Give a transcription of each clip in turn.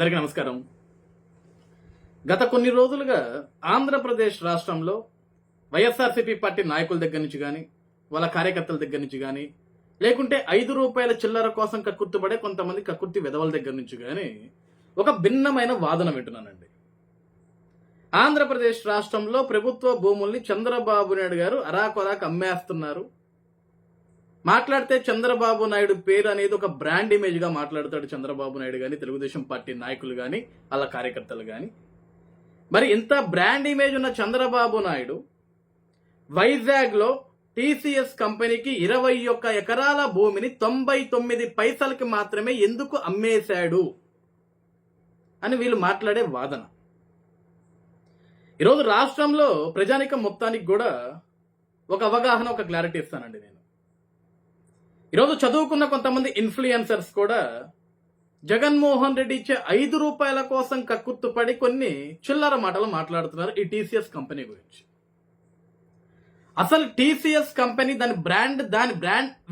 అందరికీ నమస్కారం. గత కొన్ని రోజులుగా ఆంధ్రప్రదేశ్ రాష్ట్రంలో వైఎస్ఆర్సీపీ పార్టీ నాయకుల దగ్గర నుంచి కానీ, వాళ్ళ కార్యకర్తల దగ్గర నుంచి కానీ, లేకుంటే 5 రూపాయల చిల్లర కోసం కక్కుర్తిపడే కొంతమంది కక్కుర్తి వెధవల దగ్గర నుంచి కానీ ఒక భిన్నమైన వాదన వింటున్నానండి. ఆంధ్రప్రదేశ్ రాష్ట్రంలో ప్రభుత్వ భూముల్ని చంద్రబాబు నాయుడు గారు అరాకొరాకు అమ్మేస్తున్నారు. మాట్లాడితే చంద్రబాబు నాయుడు పేరు అనేది ఒక బ్రాండ్ ఇమేజ్ గా మాట్లాడతాడు చంద్రబాబు నాయుడు గాని, తెలుగుదేశం పార్టీ నాయకులు గాని, వాళ్ళ కార్యకర్తలు గాని. మరి ఇంత బ్రాండ్ ఇమేజ్ ఉన్న చంద్రబాబు నాయుడు వైజాగ్ లో టీసీఎస్ కంపెనీకి 21 ఎకరాల భూమిని 99 పైసలకి మాత్రమే ఎందుకు అమ్మేశాడు అని వీళ్ళు మాట్లాడే వాదన. ఈరోజు రాష్ట్రంలో ప్రజానికం మొత్తానికి కూడా ఒక అవగాహన, ఒక క్లారిటీ ఇస్తానండి నేను. ఈరోజు చదువుకున్న కొంతమంది ఇన్ఫ్లుయెన్సర్స్ కూడా జగన్మోహన్ రెడ్డి ఇచ్చే 5 రూపాయల కోసం కక్కుర్తుపడి కొన్ని చిల్లర మాటలు మాట్లాడుతున్నారు ఈ టీసీఎస్ కంపెనీ గురించి. అసలు టీసీఎస్ కంపెనీ దాని బ్రాండ్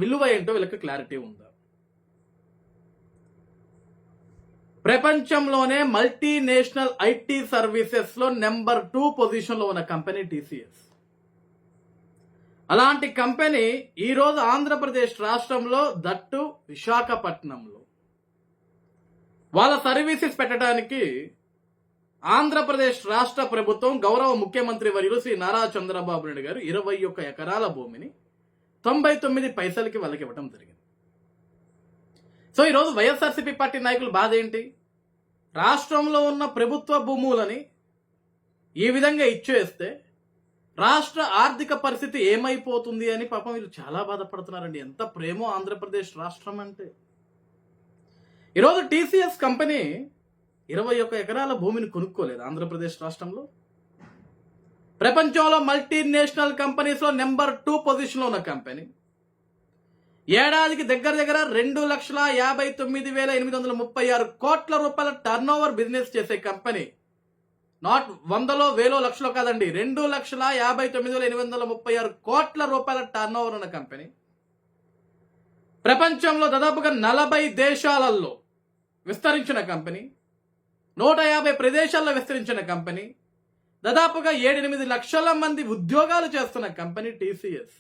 విలువ ఏంటో వీళ్ళకి క్లారిటీ ఉందా? ప్రపంచంలోనే మల్టీనేషనల్ ఐటీ సర్వీసెస్ లో నెంబర్ 2 పొజిషన్ లో ఉన్న కంపెనీ టీసీఎస్. అలాంటి కంపెనీ ఈరోజు ఆంధ్రప్రదేశ్ రాష్ట్రంలో, దట్టు విశాఖపట్నంలో వాళ్ళ సర్వీసెస్ పెట్టడానికి ఆంధ్రప్రదేశ్ రాష్ట్ర ప్రభుత్వం గౌరవ ముఖ్యమంత్రి వర్యులు శ్రీ నారా చంద్రబాబు నాయుడు గారు 21 ఎకరాల భూమిని 99 పైసలకి వాళ్ళకి ఇవ్వడం జరిగింది. సో ఈరోజు వైఎస్ఆర్సీపీ పార్టీ నాయకుల బాధ ఏంటి? రాష్ట్రంలో ఉన్న ప్రభుత్వ భూములని ఈ విధంగా ఇచ్చేస్తే రాష్ట్ర ఆర్థిక పరిస్థితి ఏమైపోతుంది అని పాపం వీళ్ళు చాలా బాధపడుతున్నారండి. ఎంత ప్రేమో ఆంధ్రప్రదేశ్ రాష్ట్రం అంటే. ఈరోజు టీసీఎస్ కంపెనీ 21 ఎకరాల భూమిని కొనుక్కోలేదు ఆంధ్రప్రదేశ్ రాష్ట్రంలో. ప్రపంచంలో మల్టీనేషనల్ కంపెనీస్ లో నెంబర్ 2 పొజిషన్ లో ఉన్న కంపెనీ ఏడాదికి దగ్గర 2,59,836 కోట్ల రూపాయల టర్న్ ఓవర్ బిజినెస్ చేసే కంపెనీ. నాట్ 100లో 1000లో లక్షలో కాదండి, 2,59,836 కోట్ల రూపాయల టర్న్ ఓవర్ ఉన్న కంపెనీ. ప్రపంచంలో దాదాపుగా 40 దేశాలలో విస్తరించిన కంపెనీ, 150 ప్రదేశాల్లో విస్తరించిన కంపెనీ, దాదాపుగా 7-8 లక్షల మంది ఉద్యోగాలు చేస్తున్న కంపెనీ టీసీఎస్.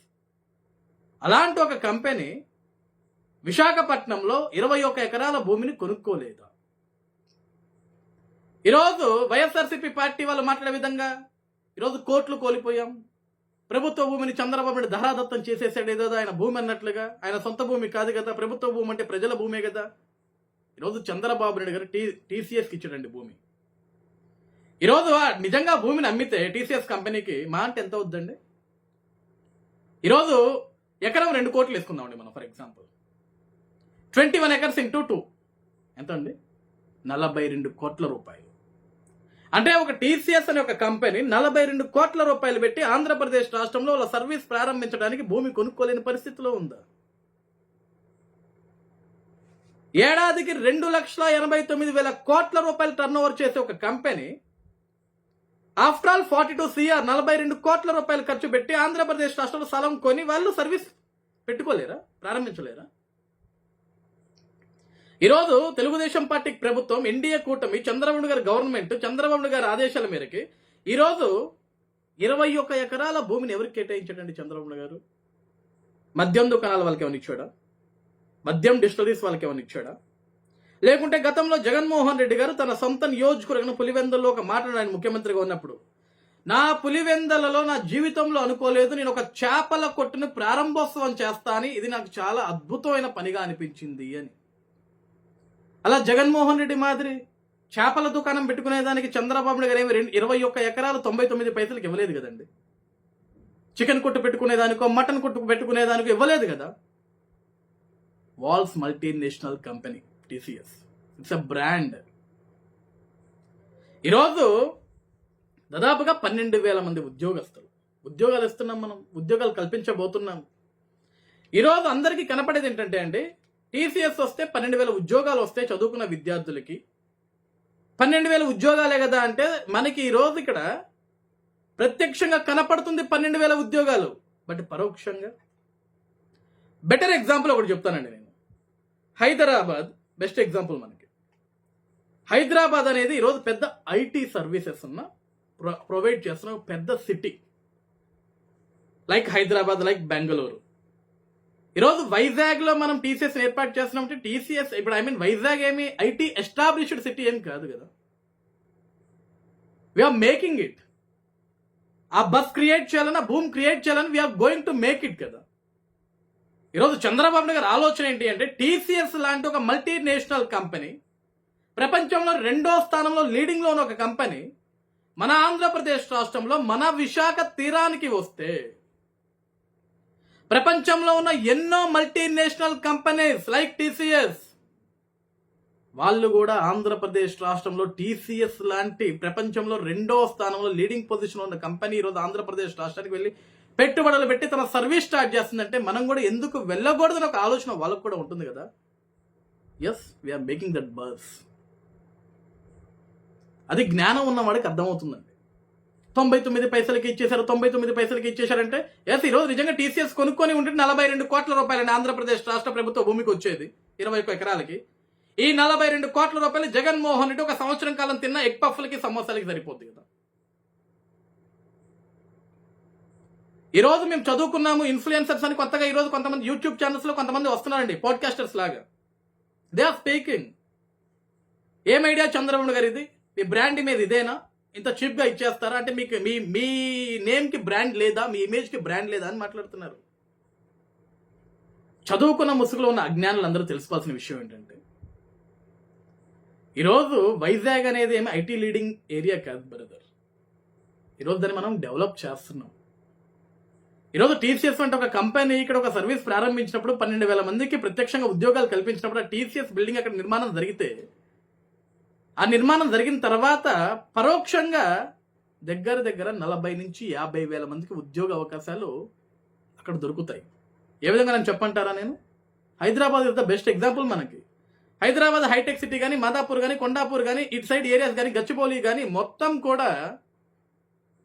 అలాంటి ఒక కంపెనీ విశాఖపట్నంలో 21 ఎకరాల భూమిని కొనుక్కోలేదా? ఈరోజు వైఎస్ఆర్సీపీ పార్టీ వాళ్ళు మాట్లాడే విధంగా ఈరోజు కోట్లు కోల్పోయాం, ప్రభుత్వ భూమిని చంద్రబాబు నాయుడు ధరాదత్తం చేసేసాడు, ఏదో ఆయన భూమి అన్నట్లుగా. ఆయన సొంత భూమి కాదు కదా, ప్రభుత్వ భూమి అంటే ప్రజల భూమే కదా. ఈరోజు చంద్రబాబు నాయుడు గారు టీసీఎస్కి ఇచ్చాడండి భూమి. ఈరోజు నిజంగా భూమిని అమ్మితే టీసీఎస్ కంపెనీకి మా అంటే ఎంత అవుద్దండి? ఈరోజు ఎకరం 2 కోట్లు వేసుకుందామండి మనం. ఫర్ ఎగ్జాంపుల్ 21 ఎకర్స్ ఇంటూ 2 ఎంత అండి? 42 కోట్ల రూపాయలు. అంటే ఒక టీసీఎస్ అనే ఒక కంపెనీ 42 కోట్ల రూపాయలు పెట్టి ఆంధ్రప్రదేశ్ రాష్ట్రంలో వాళ్ళ సర్వీస్ ప్రారంభించడానికి భూమి కొనుక్కోలేని పరిస్థితిలో ఉందా? ఏడాదికి 2,89,000 కోట్ల రూపాయలు టర్న్ ఓవర్ చేసే ఒక కంపెనీ ఆఫ్టర్ ఆల్ 42 CR 42 కోట్ల రూపాయలు ఖర్చు పెట్టి ఆంధ్రప్రదేశ్ రాష్ట్రంలో స్థలం కొని వాళ్ళు సర్వీస్ పెట్టుకోలేరా, ప్రారంభించలేరా? ఈరోజు తెలుగుదేశం పార్టీ ప్రభుత్వం, ఎన్డీఏ కూటమి, చంద్రబాబు గారి గవర్నమెంట్, చంద్రబాబు గారి ఆదేశాల మేరకి ఈరోజు 21 ఎకరాల భూమిని ఎవరికి కేటాయించాడండి చంద్రబాబు గారు? మద్యం దుకాణాల వాళ్ళకి ఏమైనా ఇచ్చాడా? మద్యం డిస్టిలరీస్ వాళ్ళకి ఏమైనా ఇచ్చాడా? లేకుంటే గతంలో జగన్మోహన్ రెడ్డి గారు తన సొంత నియోజకవర్గం పులివెందుల్లో ఒక మాట ఆయన ముఖ్యమంత్రిగా ఉన్నప్పుడు, నా పులివెందలలో నా జీవితంలో అనుకోలేదు, నేను ఒక చేపల కొట్టును ప్రారంభోత్సవం చేస్తా అని, ఇది నాకు చాలా అద్భుతమైన పనిగా అనిపించింది అని. అలా జగన్మోహన్ రెడ్డి మాదిరి చేపల దుకాణం పెట్టుకునేదానికి చంద్రబాబు గారు ఏమి 21 ఎకరాలు 99 పైసలకి ఇవ్వలేదు కదండి. చికెన్ కొట్టు పెట్టుకునేదానికో, మటన్ కొట్టు పెట్టుకునేదానికో ఇవ్వలేదు కదా. Walls multinational company TCS, it's a brand. ఈరోజు దాదాపుగా 12,000 మంది ఉద్యోగాలు ఇస్తున్నాం మనం, ఉద్యోగాలు కల్పించబోతున్నాం. ఈరోజు అందరికీ కనపడేది ఏంటంటే అండి, టీసీఎస్ వస్తే 12,000 ఉద్యోగాలు వస్తే చదువుకున్న విద్యార్థులకి 12,000 ఉద్యోగాలే కదా అంటే, మనకి ఈరోజు ఇక్కడ ప్రత్యక్షంగా కనపడుతుంది 12,000 ఉద్యోగాలు, బట్ పరోక్షంగా. బెటర్ ఎగ్జాంపుల్ ఒకటి చెప్తానండి నేను. Hyderabad best example. మనకి హైదరాబాద్ అనేది ఈరోజు పెద్ద ఐటీ సర్వీసెస్ ఉన్న ప్రొవైడ్ చేస్తున్న ఒక పెద్ద city, like Hyderabad, like Bengaluru. ఈరోజు వైజాగ్లో మనం టీసీఎస్ ఏర్పాటు చేస్తున్నామంటే టీసీఎస్ ఇప్పుడు వైజాగ్ ఏమి ఐటీ ఎస్టాబ్లిష్డ్ సిటీ ఏం కాదు కదా. We are making it. ఆ బస్ క్రియేట్ చేయాలని, ఆ భూమి క్రియేట్ చేయాలని we are going to make it కదా. ఈరోజు చంద్రబాబు నాయుడు గారి ఆలోచన ఏంటి అంటే టీసీఎస్ లాంటి ఒక మల్టీనేషనల్ కంపెనీ, ప్రపంచంలో 2వ స్థానంలో లీడింగ్లో ఉన్న ఒక కంపెనీ మన ఆంధ్రప్రదేశ్ రాష్ట్రంలో మన విశాఖ తీరానికి వస్తే ప్రపంచంలో ఉన్న ఎన్నో మల్టీనేషనల్ కంపెనీస్ లైక్ టీసీఎస్ వాళ్ళు కూడా ఆంధ్రప్రదేశ్ రాష్ట్రంలో టీసీఎస్ లాంటి ప్రపంచంలో 2వ స్థానంలో లీడింగ్ పొజిషన్ ఉన్న కంపెనీ ఈరోజు ఆంధ్రప్రదేశ్ రాష్ట్రానికి వెళ్ళి పెట్టుబడులు పెట్టి తన సర్వీస్ స్టార్ట్ చేస్తుందంటే మనం కూడా ఎందుకు వెళ్ళకూడదని ఒక ఆలోచన వాళ్ళకు కూడా ఉంటుంది కదా. Yes, we are making that bus. అది జ్ఞానం ఉన్నవాడికి అర్థమవుతుందండి. 99 పైసలకి ఇచ్చేశారు, 99 పైసలకి ఇచ్చేశారంటే ఎస్, ఈరోజు నిజంగా టీసీఎస్ కొనుక్కొని ఉంటే 42 కోట్ల రూపాయలండి ఆంధ్రప్రదేశ్ రాష్ట్ర ప్రభుత్వ భూమికి వచ్చేది 21 ఎకరాలకి. ఈ 42 కోట్ల రూపాయలు జగన్మోహన్ రెడ్డి ఒక సంవత్సరం కాలం తిన్న ఎగ్ పఫ్లకి, సమోసాలకి సరిపోద్ది కదా. ఈరోజు మేము చదువుకున్నాము ఇన్ఫ్లుయెన్సర్స్ అని కొత్తగా ఈరోజు కొంతమంది యూట్యూబ్ ఛానల్స్లో కొంతమంది వస్తున్నారండి, పాడ్కాస్టర్స్ లాగా. They are speaking. ఏం ఐడియా చంద్రబాబు గారు ఇది? మీ బ్రాండ్ మీద ఇదేనా? ఇంత చీప్గా ఇచ్చేస్తారా? అంటే మీకు మీ నేమ్కి బ్రాండ్ లేదా, మీ ఇమేజ్కి బ్రాండ్ లేదా అని మాట్లాడుతున్నారు. చదువుకున్న ముసుగులో ఉన్న అజ్ఞానులు అందరూ తెలుసుకోవాల్సిన విషయం ఏంటంటే ఈరోజు వైజాగ్ అనేది ఏమి ఐటీ లీడింగ్ ఏరియా కాదు బ్రదర్. ఈరోజు దాన్ని మనం డెవలప్ చేస్తున్నాం. ఈరోజు టీసీఎస్ అంటే ఒక కంపెనీ ఇక్కడ ఒక సర్వీస్ ప్రారంభించినప్పుడు 12,000 మందికి ప్రత్యక్షంగా ఉద్యోగాలు కల్పించినప్పుడు ఆ టీసీఎస్ బిల్డింగ్ అక్కడ నిర్మాణం జరిగితే, ఆ నిర్మాణం జరిగిన తర్వాత పరోక్షంగా దగ్గర 40 నుంచి 50,000 మందికి ఉద్యోగ అవకాశాలు అక్కడ దొరుకుతాయి. ఏ విధంగా నేను చెప్పంటారా? నేను Hyderabad is the best example. మనకి హైదరాబాద్ హైటెక్ సిటీ కానీ, మాదాపూర్ కానీ, కొండాపూర్ కానీ, ఇటు సైడ్ ఏరియాస్ కానీ, గచ్చిబౌలి కానీ మొత్తం కూడా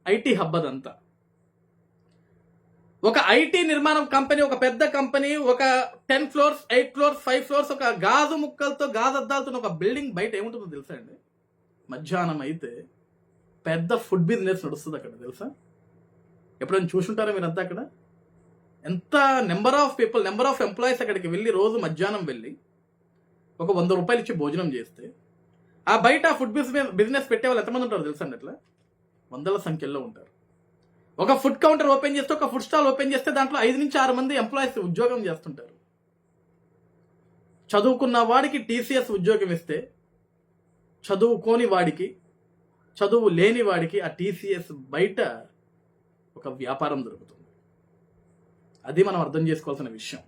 ఐటీ హబ్ అదంతా. ఒక ఐటీ నిర్మాణం కంపెనీ, ఒక పెద్ద కంపెనీ, ఒక 10 floors, 8 floors, 5 floors, ఒక గాజు ముక్కలతో, గాజు అద్దాలతో ఒక బిల్డింగ్ బయట ఏముంటుందో తెలుసా అండి? మధ్యాహ్నం అయితే పెద్ద ఫుడ్ బిజినెస్ నడుస్తుంది అక్కడ, తెలుసా? ఎప్పుడైనా చూసుంటారా మీరంతా? అక్కడ ఎంత number of people, number of employees అక్కడికి వెళ్ళి రోజు మధ్యాహ్నం వెళ్ళి ఒక 100 రూపాయలు ఇచ్చి భోజనం చేస్తే ఆ బయట ఫుడ్ బిజినెస్ పెట్టే వాళ్ళు ఎంతమంది ఉంటారు తెలుసా అండి? అట్లా వందల సంఖ్యలో ఉంటారు. ఒక ఫుడ్ కౌంటర్ ఓపెన్ చేస్తే, ఒక ఫుడ్ స్టాల్ ఓపెన్ చేస్తే దాంట్లో 5 నుంచి 6 మంది ఎంప్లాయీస్ ఉద్యోగం చేస్తుంటారు. చదువుకున్న వాడికి టీసీఎస్ ఉద్యోగం ఇస్తే, చదువుకోని వాడికి, చదువు లేని వాడికి ఆ టీసీఎస్ బయట ఒక వ్యాపారం దొరుకుతుంది. అది మనం అర్థం చేసుకోవాల్సిన విషయం.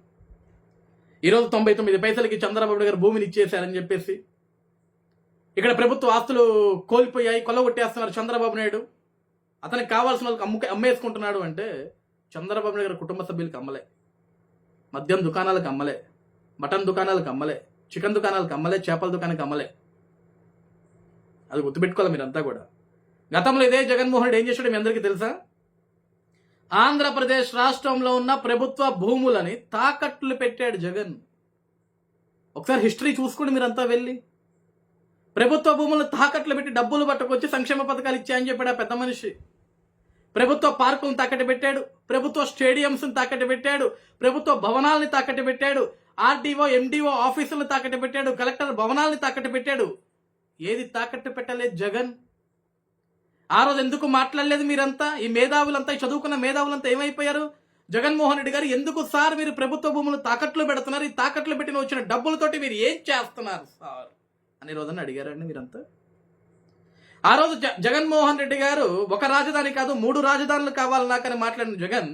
ఈరోజు 99 పైసలకి చంద్రబాబు గారు భూమిని ఇచ్చేశారని చెప్పేసి ఇక్కడ ప్రభుత్వ ఆస్తులు కోల్పోయాయి, కొల్లగొట్టేస్తున్నారు చంద్రబాబు నాయుడు. అతనికి కావాల్సిన వాళ్ళకి అమ్మేసుకుంటున్నాడు అంటే చంద్రబాబు నాయుడు గారి కుటుంబ సభ్యులకి అమ్మలే, మద్యం దుకాణాలకు అమ్మలే, మటన్ దుకాణాలకు అమ్మలే, చికెన్ దుకాణాలకు అమ్మలే, చేపల దుకాణానికి అమ్మలే. అది గుర్తుపెట్టుకోవాలి మీరంతా కూడా. గతంలో ఇదే జగన్మోహన్ రెడ్డి ఏం చేశాడో మీ అందరికీ తెలుసా? ఆంధ్రప్రదేశ్ రాష్ట్రంలో ఉన్న ప్రభుత్వ భూములని తాకట్లు పెట్టాడు జగన్. ఒకసారి హిస్టరీ చూసుకోండి మీరంతా వెళ్ళి. ప్రభుత్వ భూములను తాకట్లు పెట్టి డబ్బులు పట్టుకొచ్చి సంక్షేమ పథకాలు ఇచ్చాయని చెప్పాడు ఆ పెద్ద మనిషి. ప్రభుత్వ పార్కులను తాకట్టు పెట్టాడు, ప్రభుత్వ స్టేడియంస్ని తాకట్టు పెట్టాడు, ప్రభుత్వ భవనాలని తాకట్టు పెట్టాడు, ఆర్డీఓ ఎండిఓ ఆఫీసులను తాకట్టు పెట్టాడు, కలెక్టర్ భవనాలని తాకట్టు పెట్టాడు. ఏది తాకట్టు పెట్టలేదు జగన్? ఆ రోజు ఎందుకు మాట్లాడలేదు మీరంతా? ఈ మేధావులంతా, ఈ చదువుకున్న మేధావులంతా ఏమైపోయారు? జగన్మోహన్ రెడ్డి గారు ఎందుకు సార్ మీరు ప్రభుత్వ భూములు తాకట్లు పెడుతున్నారు, ఈ తాకట్లు పెట్టిన వచ్చిన డబ్బులతోటి మీరు ఏం చేస్తున్నారు సార్ అని రోజున అడిగారండి మీరంతా. ఆ రోజు జగన్మోహన్ రెడ్డి గారు ఒక రాజధాని కాదు 3 రాజధానులు కావాలి నాకని మాట్లాడిన జగన్,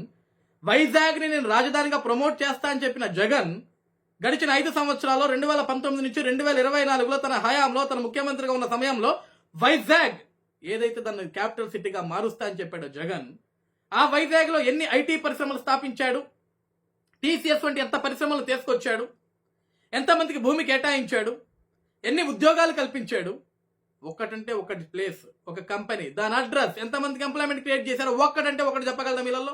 వైజాగ్ని నేను రాజధానిగా ప్రమోట్ చేస్తా అని చెప్పిన జగన్ గడిచిన 5 సంవత్సరాల్లో 2019 నుంచి 2024లో తన హయాంలో, తన ముఖ్యమంత్రిగా ఉన్న సమయంలో వైజాగ్ ఏదైతే దాన్ని క్యాపిటల్ సిటీగా మారుస్తా అని చెప్పాడు జగన్, ఆ వైజాగ్లో ఎన్ని ఐటీ పరిశ్రమలు స్థాపించాడు, టీసీఎస్ వంటి ఎంత పరిశ్రమలు తీసుకొచ్చాడు, ఎంతమందికి భూమి కేటాయించాడు, ఎన్ని ఉద్యోగాలు కల్పించాడు. ఒక్కటంటే ఒకటి ప్లేస్, ఒక కంపెనీ, దాని అడ్రస్, ఎంతమందికి ఎంప్లాయ్మెంట్ క్రియేట్ చేశారో ఒక్కటంటే ఒకటి చెప్పగలదా మీలలో?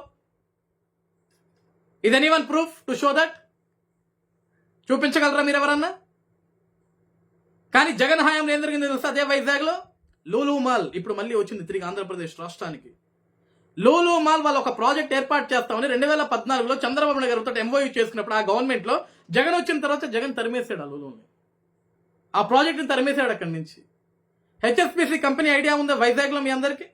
ఇది anyone proof to show that? చూపించగలరా మీరు ఎవరన్నా? కానీ జగన్ హయాంలో ఏం జరిగింది తెలుసా? అదే వైజాగ్లో లూలు మాల్ ఇప్పుడు మళ్ళీ వచ్చింది తిరిగి ఆంధ్రప్రదేశ్ రాష్ట్రానికి. లూలు మాల్ వాళ్ళు ఒక ప్రాజెక్ట్ ఏర్పాటు చేస్తామని 2014లో చంద్రబాబు నాయుడు గారితో ఎంఓయూ చేసుకున్నప్పుడు ఆ గవర్నమెంట్లో జగన్ వచ్చిన తర్వాత జగన్ తరిమేశాడు ఆ లూలుని, ఆ ప్రాజెక్ట్ని తరిమేశాడు అక్కడి నుంచి. హెచ్ఎస్పిసి కంపెనీ ఐడియా ఉందా వైజాగ్లో మీ అందరికీ?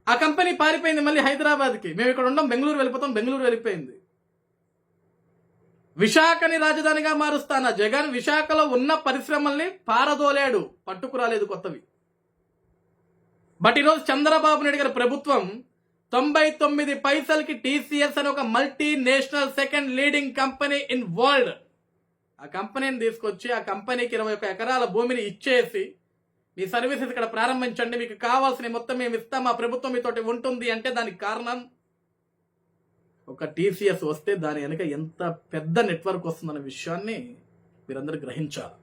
ఆ కంపెనీ పారిపోయింది మళ్ళీ హైదరాబాద్కి. మేము ఇక్కడ ఉండం, బెంగళూరు వెళ్ళిపోతాం, బెంగళూరు వెళ్ళిపోయింది. విశాఖని రాజధానిగా మారుస్తాన జగన్ విశాఖలో ఉన్న పరిశ్రమల్ని పారదోలాడు, పట్టుకురాలేదు కొత్తవి. బట్ ఈరోజు చంద్రబాబు నాయుడు గారి ప్రభుత్వం 99 పైసలకి టీసీఎస్ అని ఒక multinational second leading company in world, ఆ కంపెనీని తీసుకొచ్చి ఆ కంపెనీకి 21 ఎకరాల భూమిని ఇచ్చేసి మీ సర్వీసెస్ ఇక్కడ ప్రారంభించండి, మీకు కావాల్సిన మొత్తం మేము ఇస్తాం, మా ప్రభుత్వం మీతోటి ఉంటుంది అంటే దానికి కారణం ఒక టీసీఎస్ వస్తే దాని వెనుక ఎంత పెద్ద నెట్వర్క్ వస్తుందన్న విషయాన్ని మీరందరూ గ్రహించాలి.